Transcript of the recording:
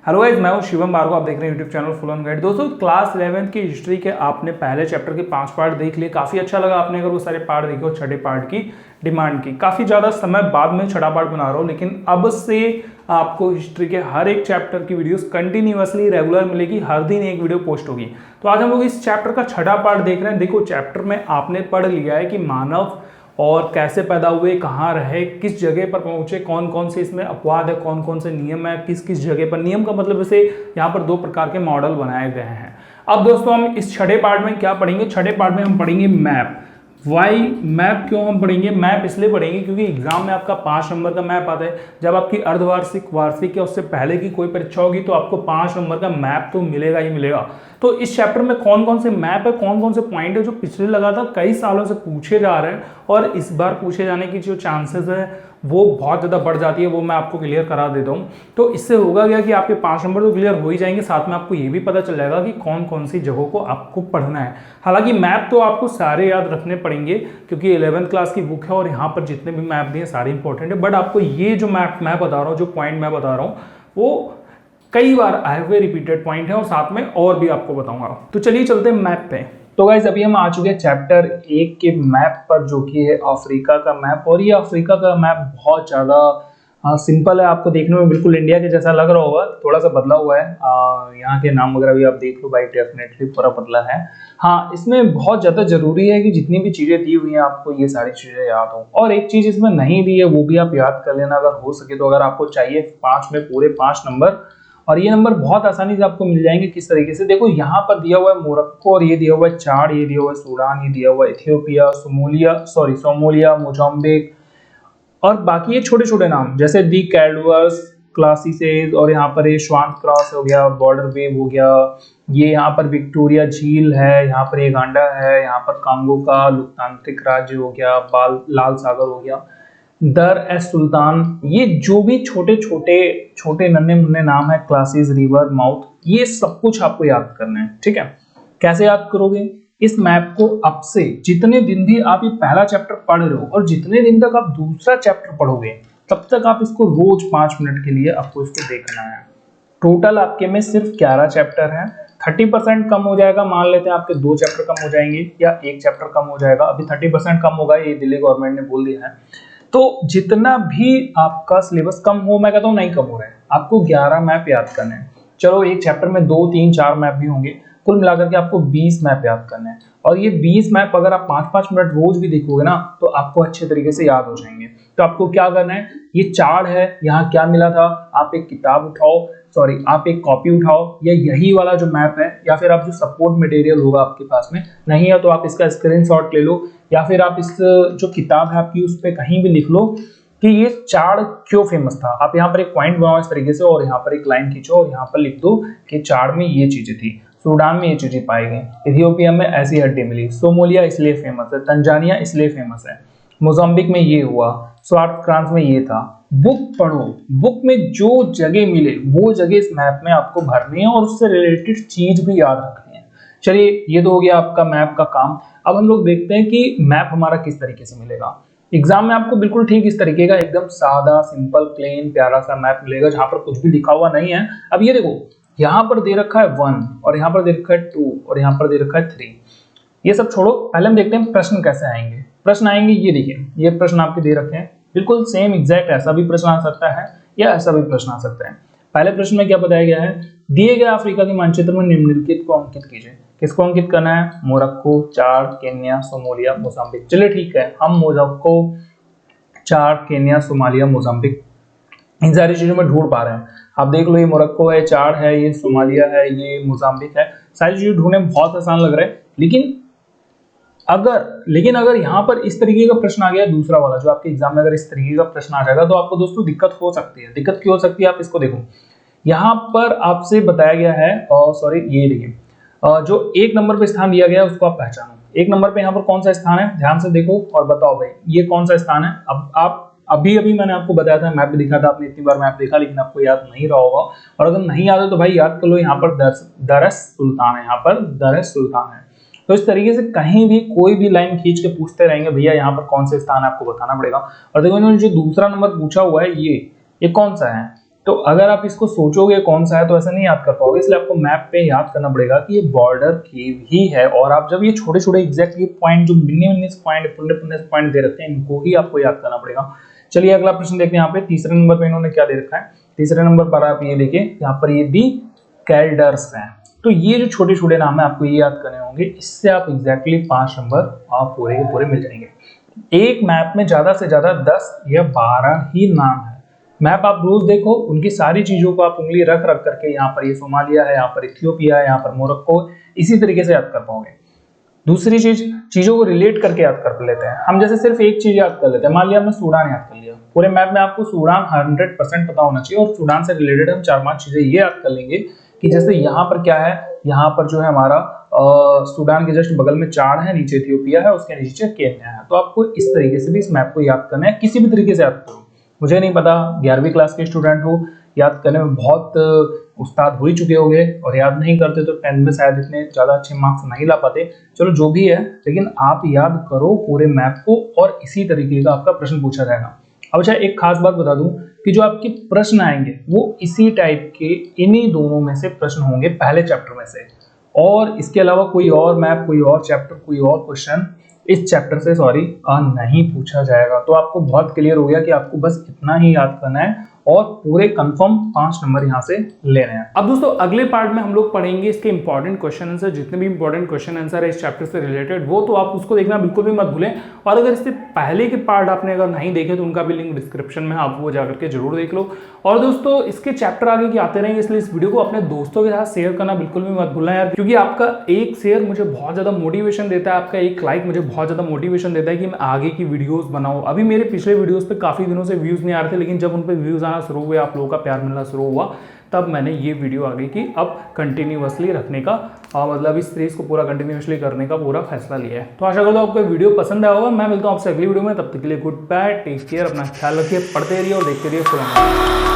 Hello guys, मैं हूं शिवम भार्गव। आप देख रहे हैं YouTube channel full on guide. दोस्तों, क्लास 11th की हिस्ट्री के आपने पहले चैप्टर के 5 पार्ट देख लिए। काफ़ी अच्छा लगा आपने अगर वो सारे पार्ट देखे और छठे पार्ट की डिमांड की। काफ़ी ज़्यादा समय बाद में छठा पार्ट बना रहा हूँ, लेकिन अब से आपको हिस्ट्री के हर एक चैप्टर की वीडियोस कंटिन्यूअसली रेगुलर मिलेगी। हर दिन एक वीडियो पोस्ट होगी। तो आज हम लोग इस चैप्टर का छठा पार्ट देख रहे हैं। देखो, चैप्टर में आपने पढ़ लिया है कि मानव और कैसे पैदा हुए, कहाँ रहे, किस जगह पर पहुंचे, कौन कौन से इसमें अपवाद है, कौन कौन से नियम है, किस किस जगह पर। नियम का मतलब जैसे यहाँ पर दो प्रकार के मॉडल बनाए गए हैं। अब दोस्तों, हम इस छठे पार्ट में क्या पढ़ेंगे? छठे पार्ट में हम पढ़ेंगे मैप। वाई मैप क्यों हम पढ़ेंगे? मैप इसलिए पढ़ेंगे क्योंकि एग्जाम में आपका 5 नंबर का मैप आता है। जब आपकी अर्धवार्षिक, वार्षिक या उससे पहले की कोई परीक्षा होगी तो आपको 5 नंबर का मैप तो मिलेगा ही मिलेगा। तो इस चैप्टर में कौन कौन से मैप है, कौन कौन से पॉइंट है जो पिछले लगातार कई सालों से पूछे जा रहे हैं और इस बार पूछे जाने की जो चांसेस है वो बहुत ज़्यादा बढ़ जाती है, वो मैं आपको क्लियर करा देता हूँ। तो इससे होगा क्या कि आपके 5 नंबर तो क्लियर हो ही जाएंगे, साथ में आपको ये भी पता चल जाएगा कि कौन कौन सी जगहों को आपको पढ़ना है। हालांकि मैप तो आपको सारे याद रखने पड़ेंगे क्योंकि 11th क्लास की बुक है और यहाँ पर जितने भी मैप दिए सारे इंपॉर्टेंट है। बट आपको ये जो मैप मैं बता रहा हूँ, जो पॉइंट मैं बता रहा हूँ, वो कई बार आए हुए रिपीटेड पॉइंट है और साथ में और भी आपको बताऊंगा। तो चलिए चलते हैं मैप पे। तो गाइज, अभी हम आ चुके हैं चैप्टर 1 के मैप पर, जो कि है अफ्रीका का मैप। और ये अफ्रीका का मैप बहुत ज़्यादा सिंपल है। आपको देखने में बिल्कुल इंडिया के जैसा लग रहा होगा, थोड़ा सा बदला हुआ है। यहाँ के नाम वगैरह भी आप देख लो भाई, डेफिनेटली पूरा बदला है। हाँ, इसमें बहुत ज़्यादा जरूरी है कि जितनी भी चीज़ें दी हुई हैं आपको ये सारी चीज़ें याद हो। और एक चीज़ इसमें नहीं दी है वो भी आप याद कर लेना अगर हो सके तो। अगर आपको चाहिए 5 में पूरे 5 नंबर, और ये नंबर बहुत आसानी से आपको मिल जाएंगे। किस तरीके से? देखो, यहाँ पर दिया हुआ है मोरक्को, और ये दिया हुआ है चाड, ये दिया हुआ है सूडान, ये दिया हुआ है इथियोपिया, सोमालिया, मोजाम्बिक, और बाकी ये छोटे छोटे नाम जैसे दी कैलडवर्स, क्लासिसेस, और यहाँ पर ये श्वांत क्रॉस हो गया, बॉर्डर वेव हो गया, ये यहाँ पर विक्टोरिया झील है, यहाँ पर ये गांडा है, यहाँ पर कांगो का लोकतांत्रिक राज्य हो गया, लाल सागर हो गया, दर एस सुल्तान। ये जो भी छोटे छोटे छोटे नन्हे मुन्ने नाम है, क्लासिस, रिवर, माउथ, ये सब कुछ आपको याद करना है। ठीक है? कैसे याद करोगे? इस मैप को अब से जितने दिन भी आप ये पहला चैप्टर पढ़ रहे हो और जितने दिन तक आप दूसरा चैप्टर पढ़ोगे, तब तक आप इसको रोज 5 मिनट के लिए आपको इसको देखना है। टोटल आपके में सिर्फ 11 चैप्टर हैं। 30% कम हो जाएगा, मान लेते हैं आपके 2 चैप्टर कम हो जाएंगे या 1 चैप्टर कम हो जाएगा। अभी 30% कम होगा, ये दिल्ली गवर्नमेंट ने बोल दिया है। तो जितना भी आपका सिलेबस कम हो, मैं कहता हूँ नहीं कम हो रहा है, आपको 11 मैप याद करने हैं। चलो, एक चैप्टर में 2, 3, 4 मैप भी होंगे, कुल मिलाकर के आपको 20 मैप याद करने हैं। और ये 20 मैप अगर आप 5-5 मिनट रोज भी देखोगे ना, तो आपको अच्छे तरीके से याद हो जाएंगे। तो आपको क्या करना है? ये चार्ट है, यहाँ क्या मिला था, आप एक किताब उठाओ, आप एक कॉपी उठाओ, या यही वाला जो मैप है, या फिर आप जो सपोर्ट मटेरियल होगा आपके पास में नहीं है तो आप इसका स्क्रीनशॉट ले लो, या फिर आप इस जो किताब है आपकी उस पर कहीं भी लिख लो कि ये चार्ट क्यों फेमस था। आप यहाँ पर एक पॉइंट बनाओ इस तरीके से, और यहाँ पर एक लाइन खींचो और यहाँ पर लिख दो कि चार्ट में ये चीजें थी, सूडान में ये चीजें पाई गई, इथियोपिया में ऐसी हड्डी मिली, सोमालिया इसलिए फेमस है, तंजानिया इसलिए फेमस है, मोजाम्बिक में ये हुआ, स्वार्थ क्रांत में ये था। बुक पढ़ो, बुक में जो जगह मिले वो जगह इस मैप में आपको भरनी है और उससे रिलेटेड चीज भी याद रखनी है। चलिए, ये तो हो गया आपका मैप का काम। अब हम लोग देखते हैं कि मैप हमारा किस तरीके से मिलेगा। एग्जाम में आपको बिल्कुल ठीक इस तरीके का एकदम सादा, सिंपल, प्लेन, प्यारा सा मैप मिलेगा जहां पर कुछ भी लिखा हुआ नहीं है। अब ये देखो, यहाँ पर दे रखा है 1, और यहाँ पर दे रखा है 2, और यहाँ पर दे रखा है 3। ये सब छोड़ो, पहले हम देखते हैं प्रश्न कैसे आएंगे। प्रश्न आएंगे, ये देखिए, ये प्रश्न आपके दे रखे हैं, बिल्कुल सेम एग्जैक्ट ऐसा भी प्रश्न आ सकता है या ऐसा भी प्रश्न आ सकता है। पहले प्रश्न में क्या बताया गया है? दिए गए अफ्रीका के मानचित्र में निम्नलिखित को अंकित कीजिए। किसको अंकित करना है? मोरक्को, चाड, केन्या, सोमालिया, मोजाम्बिक। चलिए ठीक है, हम मोरक्को, चाड, केन्या, सोमालिया, मोजाम्बिक इन सारी चीजों में ढूंढ पा रहे हैं। आप देख लो, ये मोरक्को है, चाड है, ये सोमालिया है, ये मोजाम्बिक है। सारी चीजें ढूंढने में बहुत आसान लग रहा है, लेकिन अगर यहाँ पर इस तरीके का प्रश्न आ गया, दूसरा वाला जो आपके एग्जाम में अगर इस तरीके का प्रश्न आ जाएगा तो आपको दोस्तों दिक्कत हो सकती है। दिक्कत क्यों हो सकती है? आप इसको देखो, यहाँ पर आपसे बताया गया है, ये देखिए, जो 1 नंबर पे स्थान दिया गया है उसको आप पहचानो। 1 नंबर पे यहाँ पर कौन सा स्थान है, ध्यान से देखो और बताओ भाई ये कौन सा स्थान है। अब आप अभी मैंने आपको बताया था, मैप भी दिखा था, आपने इतनी बार मैप देखा लेकिन आपको याद नहीं रहा होगा। और अगर नहीं याद है तो भाई याद कर लो, यहाँ पर दरस सुल्तान है, यहाँ पर दरस सुल्तान है। तो इस तरीके से कहीं भी कोई भी लाइन खींच के पूछते रहेंगे भैया यहाँ पर कौन से स्थान है, आपको बताना पड़ेगा। और देखो, इन्होंने जो दूसरा नंबर पूछा हुआ है, ये कौन सा है? तो अगर आप इसको सोचोगे कौन सा है तो ऐसा नहीं याद कर पाओगे, इसलिए आपको मैप पे याद करना पड़ेगा कि ये बॉर्डर केव ही है। और आप जब ये छोटे छोटे एग्जैक्टली पॉइंट जो बिन्ने पॉइंट पुण्य पॉइंट दे रखते हैं इनको ही आपको याद करना पड़ेगा। चलिए अगला प्रश्न देखते हैं। यहाँ पे तीसरे नंबर पे इन्होंने क्या दे रखा है, तीसरे नंबर पर आप ये देखिए यहाँ पर ये दी कैल्डर्स हैं। तो ये जो छोटे छोटे नाम है आपको ये याद करने होंगे, इससे आप एग्जैक्टली 5 नंबर आप पूरे के पूरे मिल जाएंगे। एक मैप में ज्यादा से ज्यादा 10 या 12 ही नाम है। मैप आप रोज देखो, उनकी सारी चीजों को आप उंगली रख रख करके यहाँ पर ये सोमालिया है, यहाँ पर इथियोपिया है, यहाँ पर मोरक्को, इसी तरीके से याद कर पाओगे। दूसरी चीज, चीजों को रिलेट करके याद कर लेते हैं हम। जैसे सिर्फ एक चीज याद कर लेते हैं, मान लिया हमने सूडान याद कर लिया, पूरे मैप में आपको सूडान 100% पता होना चाहिए। और सूडान से रिलेटेड हम 4-5 चीजें ये याद कर लेंगे कि जैसे यहाँ पर क्या है, यहाँ पर जो है हमारा सूडान के जस्ट बगल में चाड है, नीचे इथियोपिया है, उसके नीचे केन्या है। तो आपको इस तरीके से भी इस मैप को याद करना है, किसी भी तरीके से याद करो। मुझे नहीं पता, 11वीं क्लास के स्टूडेंट हो, याद करने में बहुत उस्ताद हो ही चुके होंगे, और याद नहीं करते तो 10th में शायद इतने ज्यादा अच्छे मार्क्स नहीं ला पाते। चलो जो भी है, लेकिन आप याद करो पूरे मैप को, और इसी तरीके का आपका प्रश्न पूछा जाएगा। अब अच्छा एक खास बात बता दूं कि जो आपके प्रश्न आएंगे वो इसी टाइप के इन्हीं दोनों में से प्रश्न होंगे, पहले चैप्टर में से। और इसके अलावा कोई और मैप, कोई और चैप्टर, कोई और क्वेश्चन इस चैप्टर से नहीं पूछा जाएगा। तो आपको बहुत क्लियर हो गया कि आपको बस इतना ही याद करना है और पूरे कंफर्म 5 नंबर यहाँ से लेने हैं। अब दोस्तों अगले पार्ट में हम लोग पढ़ेंगे इसके इंपॉर्टेंट क्वेश्चन आंसर, जितने भी इंपॉर्टेंट क्वेश्चन आंसर है इस चैप्टर से रिलेटेड, वो तो आप उसको देखना बिल्कुल भी मत भूलें। और अगर इससे पहले के पार्ट आपने अगर नहीं देखे तो उनका भी लिंक डिस्क्रिप्शन में, आप वो जाकर के जरूर देख लो। और दोस्तों इसके चैप्टर आगे के आते रहेंगे, इसलिए इस वीडियो को अपने दोस्तों के साथ शेयर करना बिल्कुल भी मत भूलना यार, क्योंकि आपका एक शेयर मुझे बहुत ज्यादा मोटिवेशन देता है, आपका एक लाइक मुझे बहुत ज्यादा मोटिवेशन देता है कि मैं आगे की वीडियोस बनाऊं। अभी मेरे पिछले वीडियोस पे काफी दिनों से व्यूज नहीं आ रहे थे, लेकिन जब उन पे व्यूज आना शुरू हुए, आप लोगों का प्यार मिलना शुरू हुआ, तब मैंने ये वीडियो आगे की अब कंटिन्यूअसली रखने का मतलब इस सीरीज को पूरा कंटिन्यूअसली करने का पूरा फैसला लिया है। तो आशा करता हूँ आपको वीडियो पसंद आया होगा। मैं मिलता हूँ आपसे अगली वीडियो में, तब तक के लिए गुड बाय, टेक केयर, अपना ख्याल रखिए, पढ़ते रहिए और देखते रहिए।